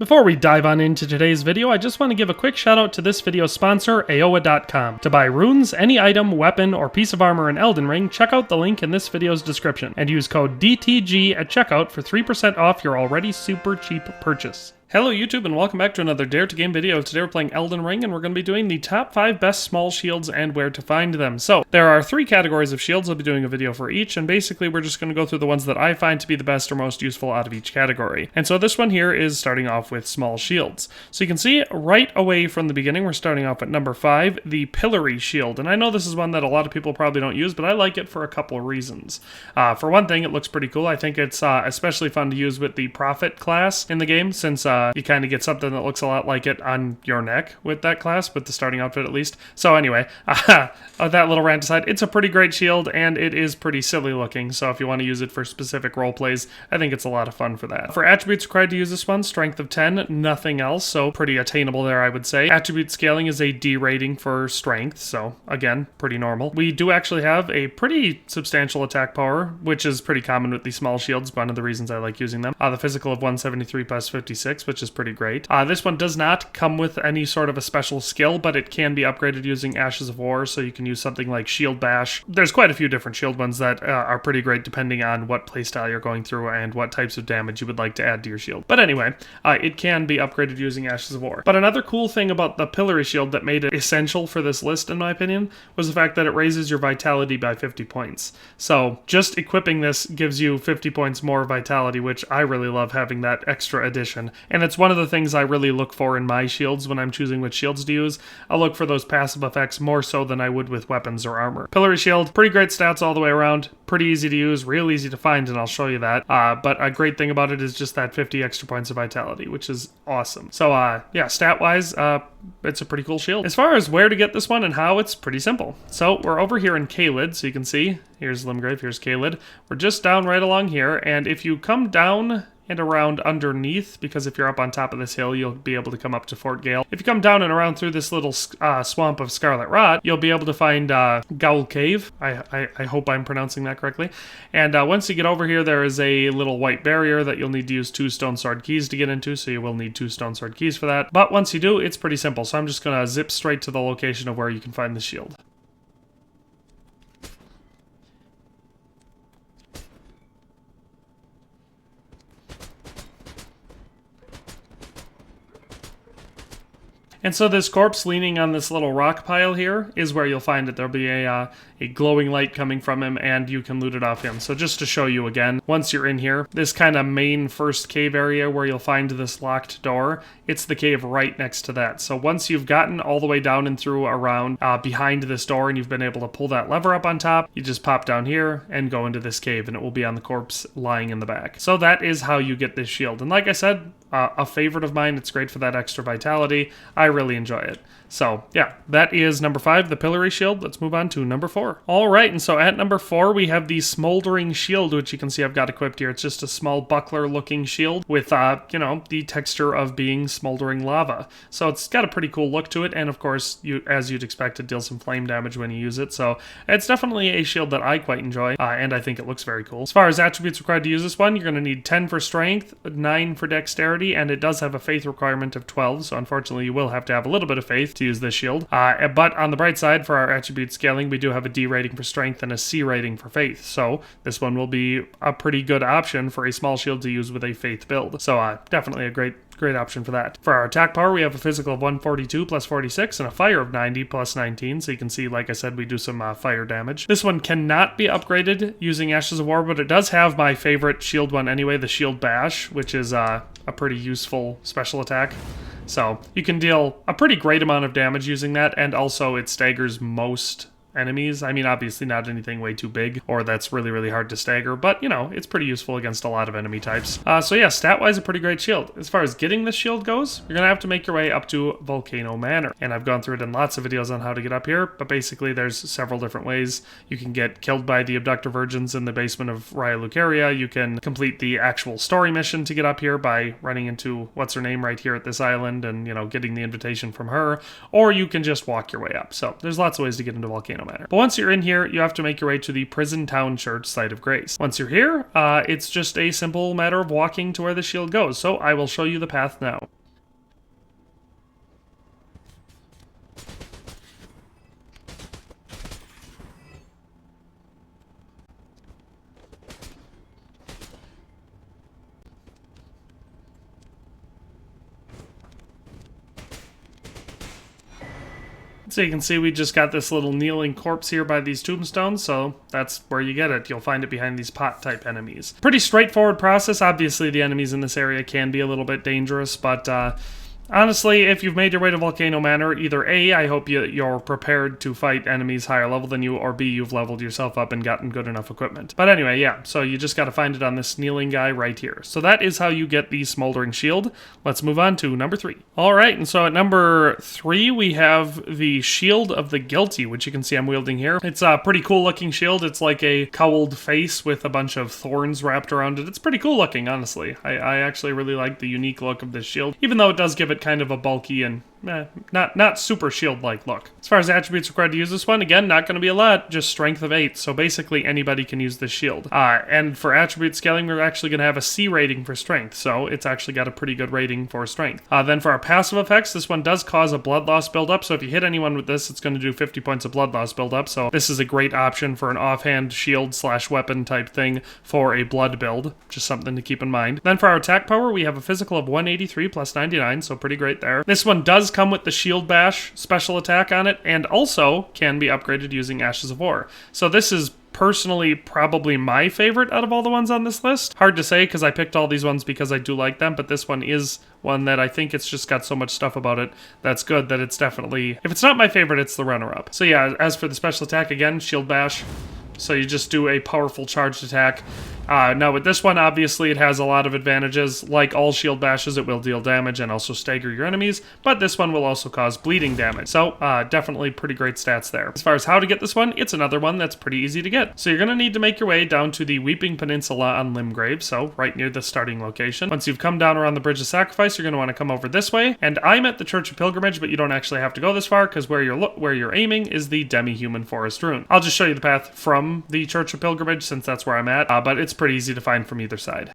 Before we dive on into today's video, I just want to give a quick shout out to this video's sponsor, Aowa.com. To buy runes, any item, weapon, or piece of armor in Elden Ring, check out the link in this video's description, and use code DTG at checkout for 3% off your already super cheap purchase. Hello YouTube and welcome back to another Dare to Game video. Today we're playing Elden Ring and we're going to be doing the top 5 best small shields and where to find them. So there are 3 categories of shields. I'll be doing a video for each, and basically we're just going to go through the ones that I find to be the best or most useful out of each category. And so this one here is starting off with small shields. So you can see right away from the beginning we're starting off at number 5, the Pillory shield. And I know this is one that a lot of people probably don't use, but I like it for a couple of reasons. For one thing, it looks pretty cool. I think it's especially fun to use with the Prophet class in the game, since you kind of get something that looks a lot like it on your neck with that class, with the starting outfit at least. So anyway, that little rant aside, it's a pretty great shield and it is pretty silly looking, so if you want to use it for specific role plays, I think it's a lot of fun for that. For attributes required to use this one, strength of 10, nothing else, so pretty attainable there I would say. Attribute scaling is a D rating for strength, so again, pretty normal. We do actually have a pretty substantial attack power, which is pretty common with these small shields, one of the reasons I like using them. The physical of 173 plus 56, which is pretty great. This one does not come with any sort of a special skill, but it can be upgraded using Ashes of War, so you can use something like Shield Bash. There's quite a few different shield ones that are pretty great depending on what playstyle you're going through and what types of damage you would like to add to your shield. But anyway, it can be upgraded using Ashes of War. But another cool thing about the Pillory shield that made it essential for this list, in my opinion, was the fact that it raises your vitality by 50 points. So just equipping this gives you 50 points more vitality, which I really love having that extra addition. And it's one of the things I really look for in my shields when I'm choosing which shields to use. I'll look for those passive effects more so than I would with weapons or armor. Pillory shield, pretty great stats all the way around, pretty easy to use, real easy to find, and I'll show you that. But a great thing about it is just that 50 extra points of vitality, which is awesome. So yeah, stat-wise, it's a pretty cool shield. As far as where to get this one and how, it's pretty simple. So we're over here in Caelid, so you can see, here's Limgrave, here's Caelid. We're just down right along here, and if you come down and around underneath, because if you're up on top of this hill, you'll be able to come up to Fort Gale. If you come down and around through this little swamp of Scarlet Rot, you'll be able to find Gowl Cave. I hope I'm pronouncing that correctly. And once you get over here, there is a little white barrier that you'll need to use 2 stone sword keys to get into, so you will need 2 stone sword keys for that. But once you do, it's pretty simple. So I'm just going to zip straight to the location of where you can find the shield. And so this corpse leaning on this little rock pile here is where you'll find it. There'll be a glowing light coming from him, and you can loot it off him. So just to show you again, once you're in here, this kind of main first cave area where you'll find this locked door, it's the cave right next to that. So once you've gotten all the way down and through around behind this door and you've been able to pull that lever up on top, you just pop down here and go into this cave, and it will be on the corpse lying in the back. So that is how you get this shield. And like I said, a favorite of mine. It's great for that extra vitality. I really enjoy it. So yeah, that is number 5, the Pillory shield. Let's move on to number 4. All right, and so at number 4, we have the Smoldering shield, which you can see I've got equipped here. It's just a small buckler-looking shield with, you know, the texture of being smoldering lava. So it's got a pretty cool look to it, and of course, as you'd expect, it deals some flame damage when you use it. So it's definitely a shield that I quite enjoy, and I think it looks very cool. As far as attributes required to use this one, you're going to need 10 for strength, 9 for dexterity, and it does have a faith requirement of 12, so unfortunately you will have to have a little bit of faith to use this shield. But on the bright side, for our attribute scaling, we do have a D rating for strength and a C rating for faith, so this one will be a pretty good option for a small shield to use with a faith build. So definitely a great option for that. For our attack power, we have a physical of 142 plus 46 and a fire of 90 plus 19, so you can see, like I said, we do some fire damage. This one cannot be upgraded using Ashes of War, but it does have my favorite shield one anyway, the Shield Bash, which is a pretty useful special attack. So you can deal a pretty great amount of damage using that, and also it staggers most enemies. I mean, obviously not anything way too big or that's really, really hard to stagger, but, you know, it's pretty useful against a lot of enemy types. So yeah, stat-wise, a pretty great shield. As far as getting this shield goes, you're going to have to make your way up to Volcano Manor, and I've gone through it in lots of videos on how to get up here, but basically there's several different ways. You can get killed by the Abductor Virgins in the basement of Raya Lucaria. You can complete the actual story mission to get up here by running into what's-her-name right here at this island and, you know, getting the invitation from her, or you can just walk your way up. So there's lots of ways to get into Volcano Volcano Manor. But once you're in here, you have to make your way to the Prison Town Church Site of Grace. Once you're here, it's just a simple matter of walking to where the shield goes, so I will show you the path now. So you can see we just got this little kneeling corpse here by these tombstones, so that's where you get it. You'll find it behind these pot-type enemies. Pretty straightforward process. Obviously, the enemies in this area can be a little bit dangerous, but honestly, if you've made your way to Volcano Manor, either A, I hope you're prepared to fight enemies higher level than you, or B, you've leveled yourself up and gotten good enough equipment. But anyway, yeah, so you just gotta find it on this kneeling guy right here. So that is how you get the Smoldering Shield. Let's move on to number 3. Alright, and so at number 3, we have the Shield of the Guilty, which you can see I'm wielding here. It's a pretty cool looking shield. It's like a cowled face with a bunch of thorns wrapped around it. It's pretty cool looking, honestly. I actually really like the unique look of this shield, even though it does give it kind of a bulky and not super shield-like look. As far as attributes required to use this one, again, not going to be a lot, just strength of 8, so basically anybody can use this shield. And for attribute scaling, we're actually going to have a C rating for strength, so it's actually got a pretty good rating for strength. Then for our passive effects, this one does cause a blood loss buildup, so if you hit anyone with this, it's going to do 50 points of blood loss buildup, so this is a great option for an offhand shield/weapon type thing for a blood build, just something to keep in mind. Then for our attack power, we have a physical of 183 plus 99, so pretty great there. This one does come with the Shield Bash special attack on it, and also can be upgraded using Ashes of War. So this is personally probably my favorite out of all the ones on this list. Hard to say because I picked all these ones because I do like them, but this one is one that I think it's just got so much stuff about it that's good that it's definitely, if it's not my favorite, it's the runner-up. So yeah, as for the special attack, again, Shield Bash. So you just do a powerful charged attack. Now with this one, obviously it has a lot of advantages. Like all shield bashes, it will deal damage and also stagger your enemies, but this one will also cause bleeding damage. So definitely pretty great stats there. As far as how to get this one, it's another one that's pretty easy to get. So you're going to need to make your way down to the Weeping Peninsula on Limgrave, so right near the starting location. Once you've come down around the Bridge of Sacrifice, you're going to want to come over this way. And I'm at the Church of Pilgrimage, but you don't actually have to go this far because where you're aiming is the Demi-Human Forest Rune. I'll just show you the path from the Church of Pilgrimage since that's where I'm at, but it's pretty easy to find from either side.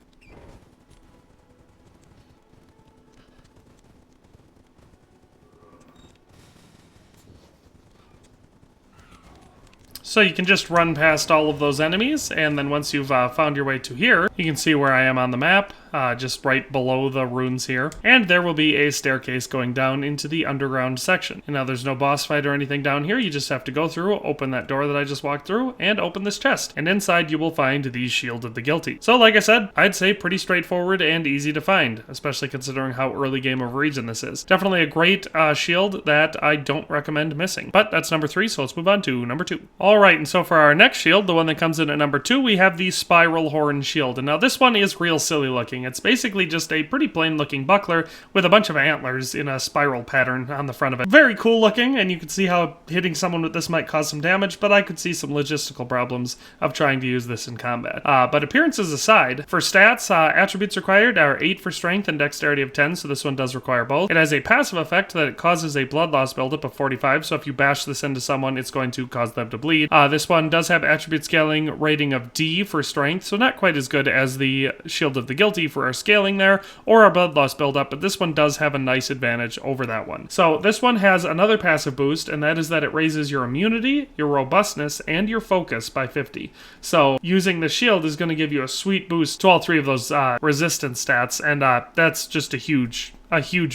So you can just run past all of those enemies, and then once you've found your way to here, you can see where I am on the map, just right below the runes here. And there will be a staircase going down into the underground section. And now there's no boss fight or anything down here, you just have to go through, open that door that I just walked through, and open this chest. And inside you will find the Shield of the Guilty. So like I said, I'd say pretty straightforward and easy to find, especially considering how early game of region this is. Definitely a great shield that I don't recommend missing. But that's number 3, so let's move on to number 2. Alright, and so for our next shield, the one that comes in at number 2, we have the Spiralhorn shield. And now this one is real silly looking. It's basically just a pretty plain looking buckler with a bunch of antlers in a spiral pattern on the front of it. Very cool looking, and you can see how hitting someone with this might cause some damage, but I could see some logistical problems of trying to use this in combat. But appearances aside, for stats, attributes required are 8 for strength and dexterity of 10, so this one does require both. It has a passive effect that it causes a blood loss buildup of 45, so if you bash this into someone, it's going to cause them to bleed. This one does have attribute scaling rating of D for strength, so not quite as good as the Shield of the Guilty for our scaling there, or our blood loss buildup, but this one does have a nice advantage over that one. So this one has another passive boost, and that is that it raises your immunity, your robustness, and your focus by 50. So using the shield is going to give you a sweet boost to all 3 of those resistance stats, and that's just a huge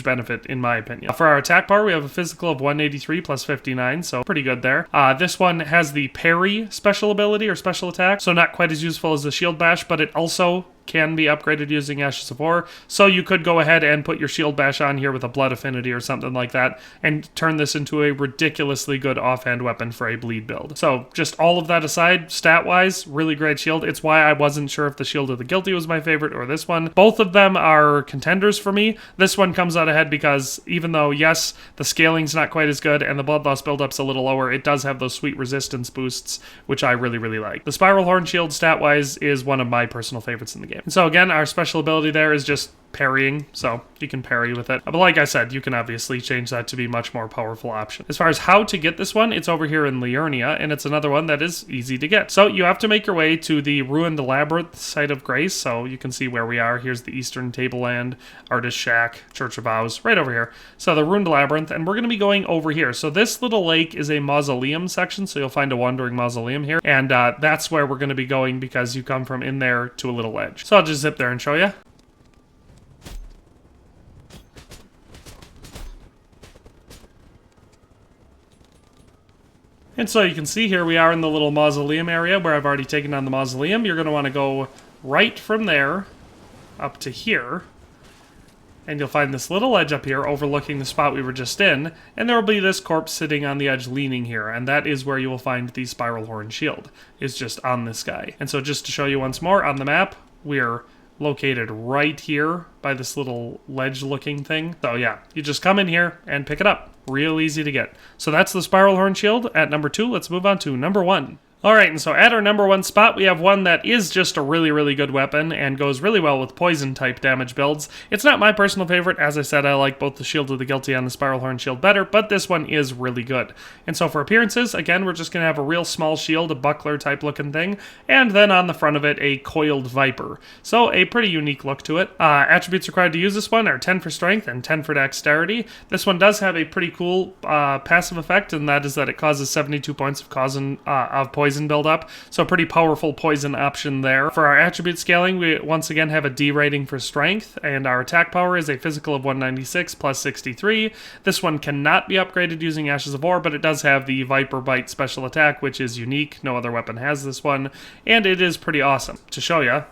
benefit in my opinion. For our attack power, we have a physical of 183 plus 59, so pretty good there. This one has the parry special ability or special attack, so not quite as useful as the shield bash, but it also can be upgraded using Ashes of War, so you could go ahead and put your shield bash on here with a blood affinity or something like that and turn this into a ridiculously good offhand weapon for a bleed build. So just all of that aside, stat wise, really great shield. It's why I wasn't sure if the Shield of the Guilty was my favorite or this one. Both of them are contenders for me. This one comes out ahead because even though yes, the scaling's not quite as good and the blood loss buildup's a little lower, it does have those sweet resistance boosts, which I really like. The Spiralhorn shield stat wise is one of my personal favorites in the game. And so again, our special ability there is just parrying, so you can parry with it. But like I said, you can obviously change that to be much more powerful option. As far as how to get this one, it's over here in Liurnia, and it's another one that is easy to get. So you have to make your way to the Ruined Labyrinth Site of Grace, so you can see where we are. Here's the Eastern Tableland, Artist Shack, Church of Vows, right over here. So the Ruined Labyrinth, and we're going to be going over here. So this little lake is a mausoleum section, so you'll find a wandering mausoleum here, and that's where we're going to be going because you come from in there to a little ledge. So I'll just zip there and show you. And so you can see here we are in the little mausoleum area where I've already taken down the mausoleum. You're going to want to go right from there up to here. And you'll find this little ledge up here overlooking the spot we were just in. And there will be this corpse sitting on the edge leaning here. And that is where you will find the Spiralhorn shield. It's just on this guy. And so just to show you once more on the map, we're located right here by this little ledge looking thing. So yeah, you just come in here and pick it up. Real easy to get. So that's the Spiralhorn shield at number 2. Let's move on to number 1. Alright, and so at our number 1 spot, we have one that is just a really, really good weapon and goes really well with poison-type damage builds. It's not my personal favorite. As I said, I like both the Shield of the Guilty and the Spiralhorn shield better, but this one is really good. And so for appearances, again, we're just going to have a real small shield, a buckler-type looking thing, and then on the front of it, a coiled viper. So a pretty unique look to it. Attributes required to use this one are 10 for strength and 10 for dexterity. This one does have a pretty cool passive effect, and that is that it causes 72 points of poison build up, so a pretty powerful poison option there. For our attribute scaling, we once again have a D rating for strength, and our attack power is a physical of 196 plus 63. This one cannot be upgraded using Ashes of War, but it does have the Viper Bite special attack, which is unique. No other weapon has this one, and it is pretty awesome. To show you,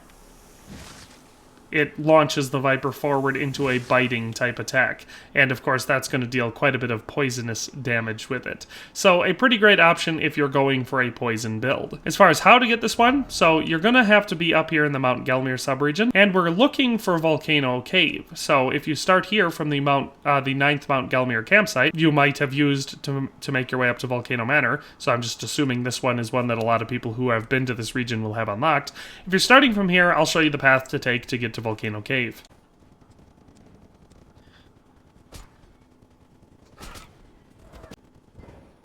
it launches the Viper forward into a biting type attack. And of course that's going to deal quite a bit of poisonous damage with it. So a pretty great option if you're going for a poison build. As far as how to get this one, so you're going to have to be up here in the Mount Gelmir subregion, and we're looking for Volcano Cave. So if you start here from the 9th Mount Gelmir campsite, you might have used to make your way up to Volcano Manor. So I'm just assuming this one is one that a lot of people who have been to this region will have unlocked. If you're starting from here, I'll show you the path to take to get to Volcano Cave.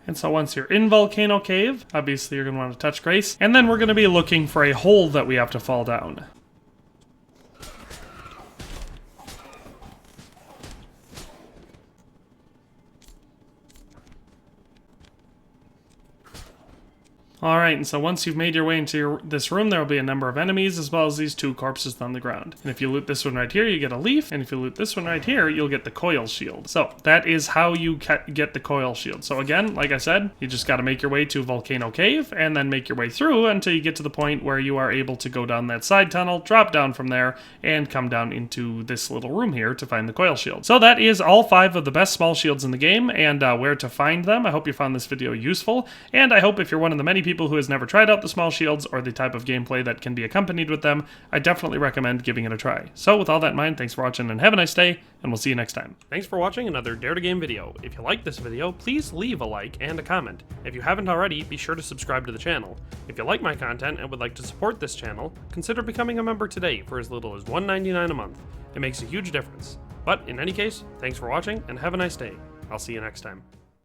And so once you're in Volcano Cave, obviously you're going to want to touch Grace, and then we're going to be looking for a hole that we have to fall down. Alright, and so once you've made your way into this room, there will be a number of enemies, as well as these 2 corpses on the ground. And if you loot this one right here, you get a leaf, and if you loot this one right here, you'll get the Coil shield. So, that is how you get the Coil shield. So again, like I said, you just gotta make your way to Volcano Cave, and then make your way through until you get to the point where you are able to go down that side tunnel, drop down from there, and come down into this little room here to find the Coil shield. So that is all 5 of the best small shields in the game, and where to find them. I hope you found this video useful, and I hope if you're one of the many people who has never tried out the small shields or the type of gameplay that can be accompanied with them, I definitely recommend giving it a try. So with all that in mind, thanks for watching and have a nice day, and we'll see you next time. Thanks for watching another Dare to Game video. If you like this video, please leave a like and a comment. If you haven't already, be sure to subscribe to the channel. If you like my content and would like to support this channel, consider becoming a member today for as little as $1.99 a month. It makes a huge difference. But in any case, thanks for watching and have a nice day. I'll see you next time.